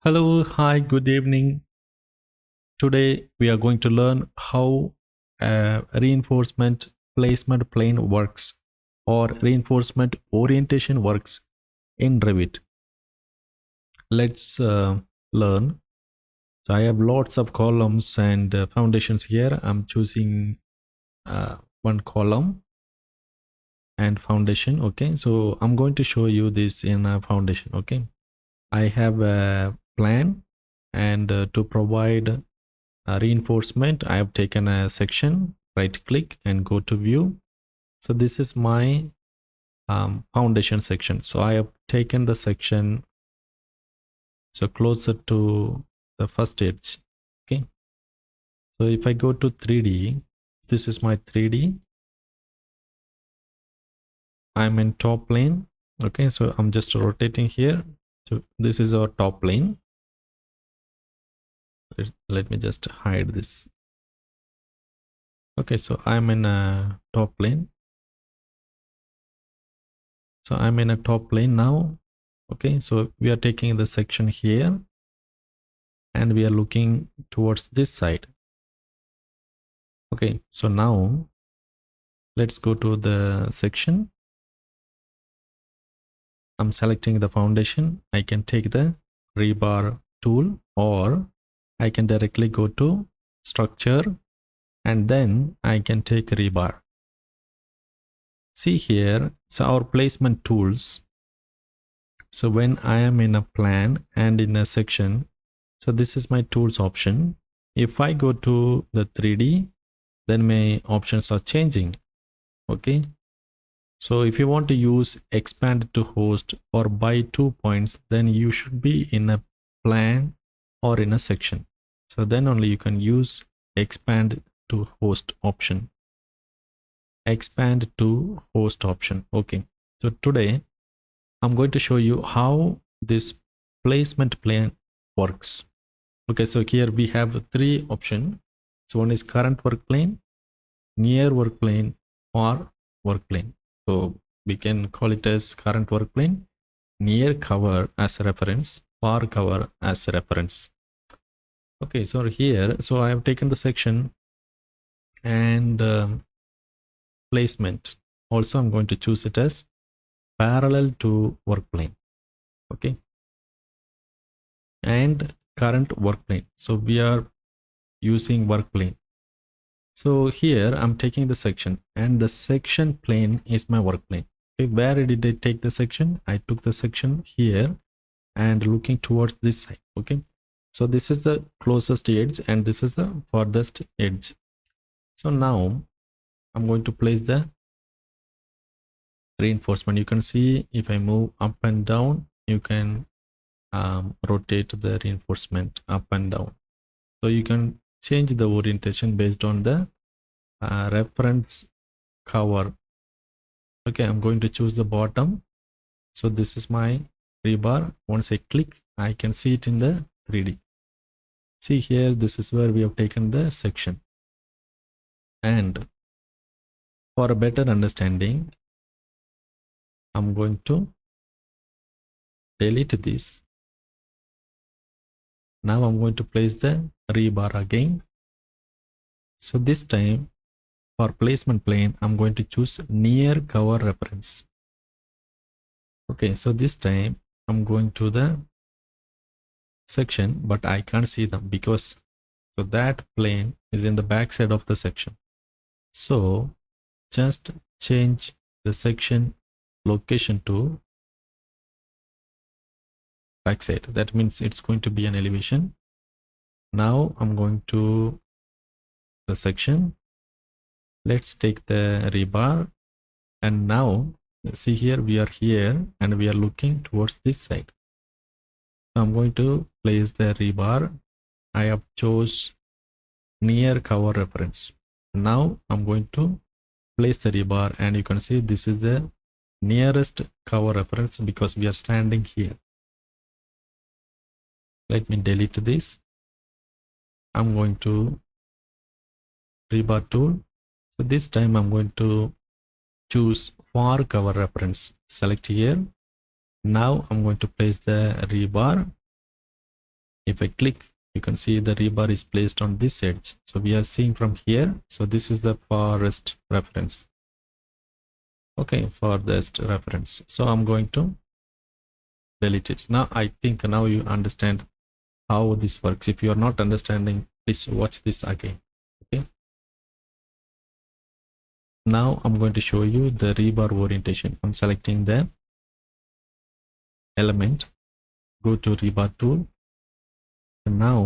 Hello, hi, good evening. Today we are going to learn how reinforcement placement plane works or reinforcement orientation works in Revit. Let's learn. So I have lots of columns and foundations here. I'm choosing one column and foundation. Okay, so I'm going to show you this in a foundation. Okay, I have a plan and to provide reinforcement, I have taken a section, right click and go to view. So this is my foundation section. So I have taken the section so closer to the first edge. Okay, so if I go to 3D, this is my 3D. I'm in top plane. Okay, so I'm just rotating here. So this is our top plane. Let me just hide this. Okay, so I'm in a top plane. So I'm in a top plane now. Okay, so we are taking the section here and we are looking towards this side. Okay, so now let's go to the section. I'm selecting the foundation. I can take the rebar tool or I can directly go to structure and then I can take rebar. See here, so our placement tools. So when I am in a plan and in a section, so this is my tools option. If I go to the 3D, then my options are changing. Okay, so if you want to use expand to host or by 2 points, then you should be in a plan or in a section. So then only you can use expand to host option. Expand to host option. Okay, so today I'm going to show you how this placement plane works. Okay, so here we have three options. So one is current work plane, near work plane, or work plane. So we can call it as current work plane, near cover as a reference, far cover as a reference. Okay, so here, so I have taken the section and placement. Also, I'm going to choose it as parallel to work plane. Okay, and current work plane. So we are using work plane. So here I'm taking the section and the section plane is my work plane. Okay, where did I take the section? I took the section here and looking towards this side. Okay, so this is the closest edge and this is the farthest edge. So now I'm going to place the reinforcement. You can see if I move up and down, you can rotate the reinforcement up and down. So you can change the orientation based on the reference cover. Okay, I'm going to choose the bottom. So this is my rebar. Once I click, I can see it in the 3D. See here, this is where we have taken the section. And for a better understanding, I'm going to delete this. Now I'm going to place the rebar again. So this time for placement plane, I'm going to choose near cover reference. Okay, so this time I'm going to the section, but I can't see them because so that plane is in the back side of the section. So just change the section location to backside. That means it's going to be an elevation. Now I'm going to the section. Let's take the rebar and now see here we are here and we are looking towards this side. So I'm going to place the rebar. I have chose near cover reference. Now I'm going to place the rebar and you can see this is the nearest cover reference because we are standing here. Let me delete this. I'm going to rebar tool. So this time I'm going to choose far cover reference. Select here. Now I'm going to place the rebar If I click, you can see the rebar is placed on this edge. So we are seeing from here. So this is the farthest reference. Okay, farthest reference. So I'm going to delete it. Now I think now you understand how this works. If you are not understanding, please watch this again. Okay. Now I'm going to show you the rebar orientation. I'm selecting the element, go to rebar tool, and now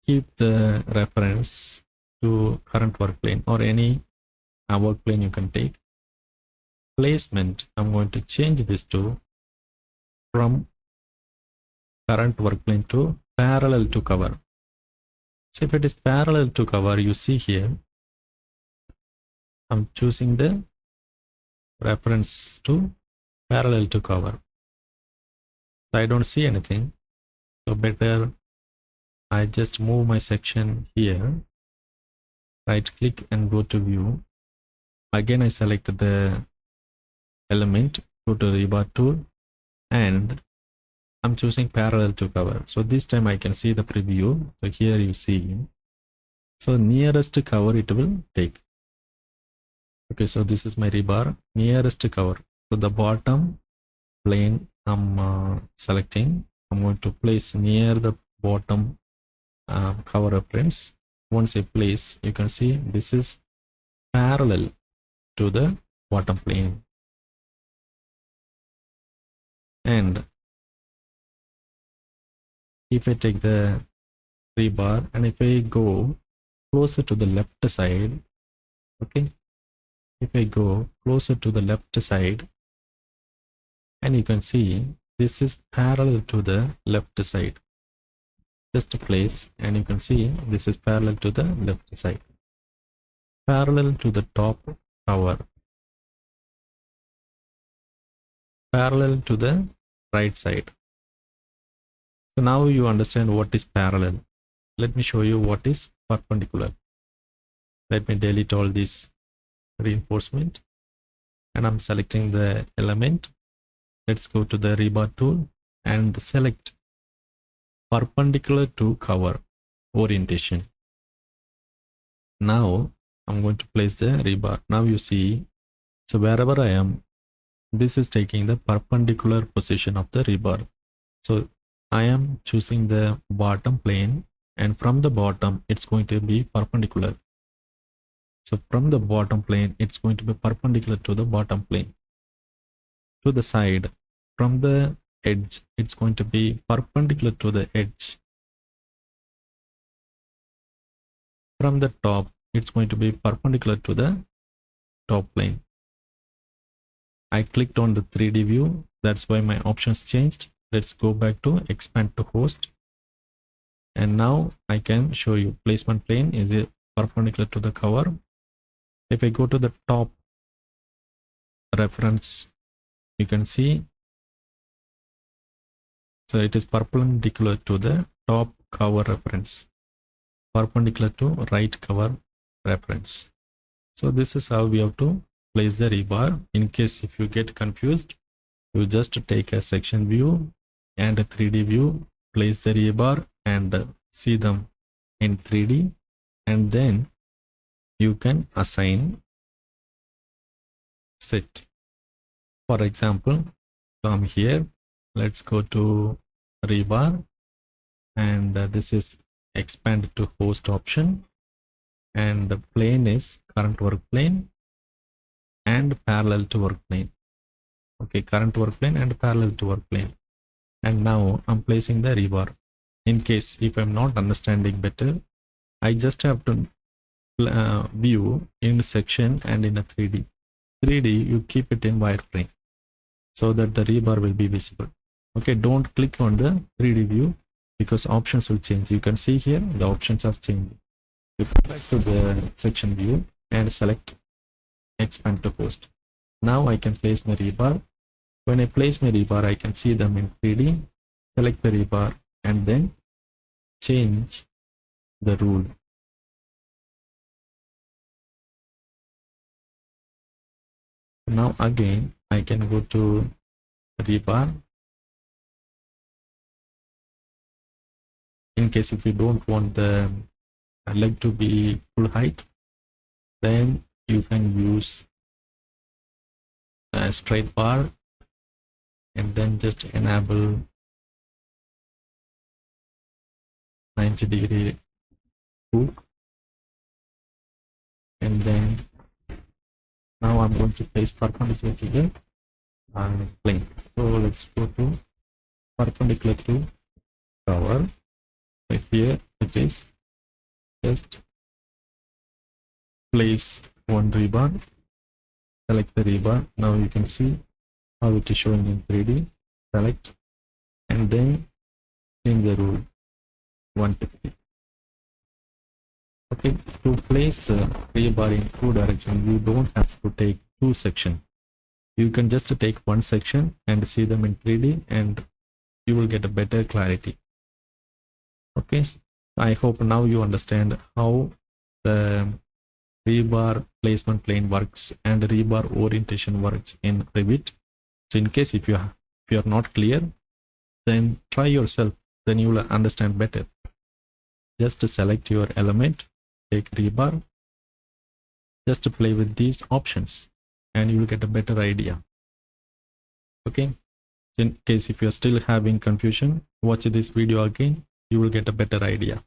keep the reference to current work plane or any work plane you can take. Placement, I'm going to change this to from current work plane to parallel to cover. So if it is parallel to cover, you see here, I'm choosing the reference to parallel to cover. So I don't see anything. So better I just move my section here, right click and go to view. Again, I select the element, go to rebar tool, and I'm choosing parallel to cover. So this time I can see the preview. So here you see, so nearest cover it will take. Okay, so this is my rebar, nearest cover. So the bottom plane I'm selecting, I'm going to place near the bottom cover reference. Once I place, you can see this is parallel to the bottom plane. And if I take the rebar and if I go closer to the left side, okay, if I go closer to the left side, and you can see this is parallel to the left side. Just place, and you can see this is parallel to the left side, parallel to the top cover, parallel to the right side. So now you understand what is parallel. Let me show you what is perpendicular. Let me delete all this reinforcement, and I'm selecting the element. Let's go to the rebar tool and select perpendicular to cover orientation. Now I'm going to place the rebar. Now you see, so wherever I am, this is taking the perpendicular position of the rebar. So I am choosing the bottom plane, and from the bottom it's going to be perpendicular. So from the bottom plane it's going to be perpendicular to the bottom plane. To the side, from the edge it's going to be perpendicular to the edge. From the top it's going to be perpendicular to the top plane. I clicked on the 3D view, that's why my options changed. Let's go back to expand to host, and now I can show you placement plane is perpendicular to the cover. If I go to the top reference, you can see, so it is perpendicular to the top cover reference, perpendicular to right cover reference. So this is how we have to place the rebar. In case if you get confused, you just take a section view and a 3D view, place the rebar and see them in 3D, and then you can assign set. For example, so I'm here, let's go to rebar, and this is expand to host option, and the plane is current work plane and parallel to work plane. Okay, current work plane and parallel to work plane. And now I'm placing the rebar. In case if I'm not understanding better, I just have to view in section and in a 3D. 3D you keep it in wireframe so that the rebar will be visible. Okay, don't click on the 3D view because options will change. You can see here the options are changing. You come back to the section view and select expand to host. Now I can place my rebar. When I place my rebar, I can see them in 3D. Select the rebar and then change the rule. Now again, I can go to rebar In case if you don't want the leg to be full height, then you can use a straight bar and then just enable 90-degree hook, and then now I'm going to place perpendicular to the plane. So let's go to perpendicular to cover. Right here it is. Just place one rebar, select the rebar. Now you can see how it is showing in 3D. Select and then change the rule 150. Okay, to place rebar in two directions, you don't have to take two sections. You can just take one section and see them in 3D, and you will get a better clarity. Okay, I hope now you understand how the rebar placement plane works and rebar orientation works in Revit. So in case if you are not clear, then try yourself, then you will understand better. Just select your element, take rebar, just to play with these options, and you will get a better idea. Okay, so in case if you are still having confusion, watch this video again, you will get a better idea.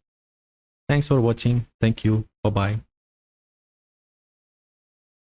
Thanks for watching. Thank you. Bye bye.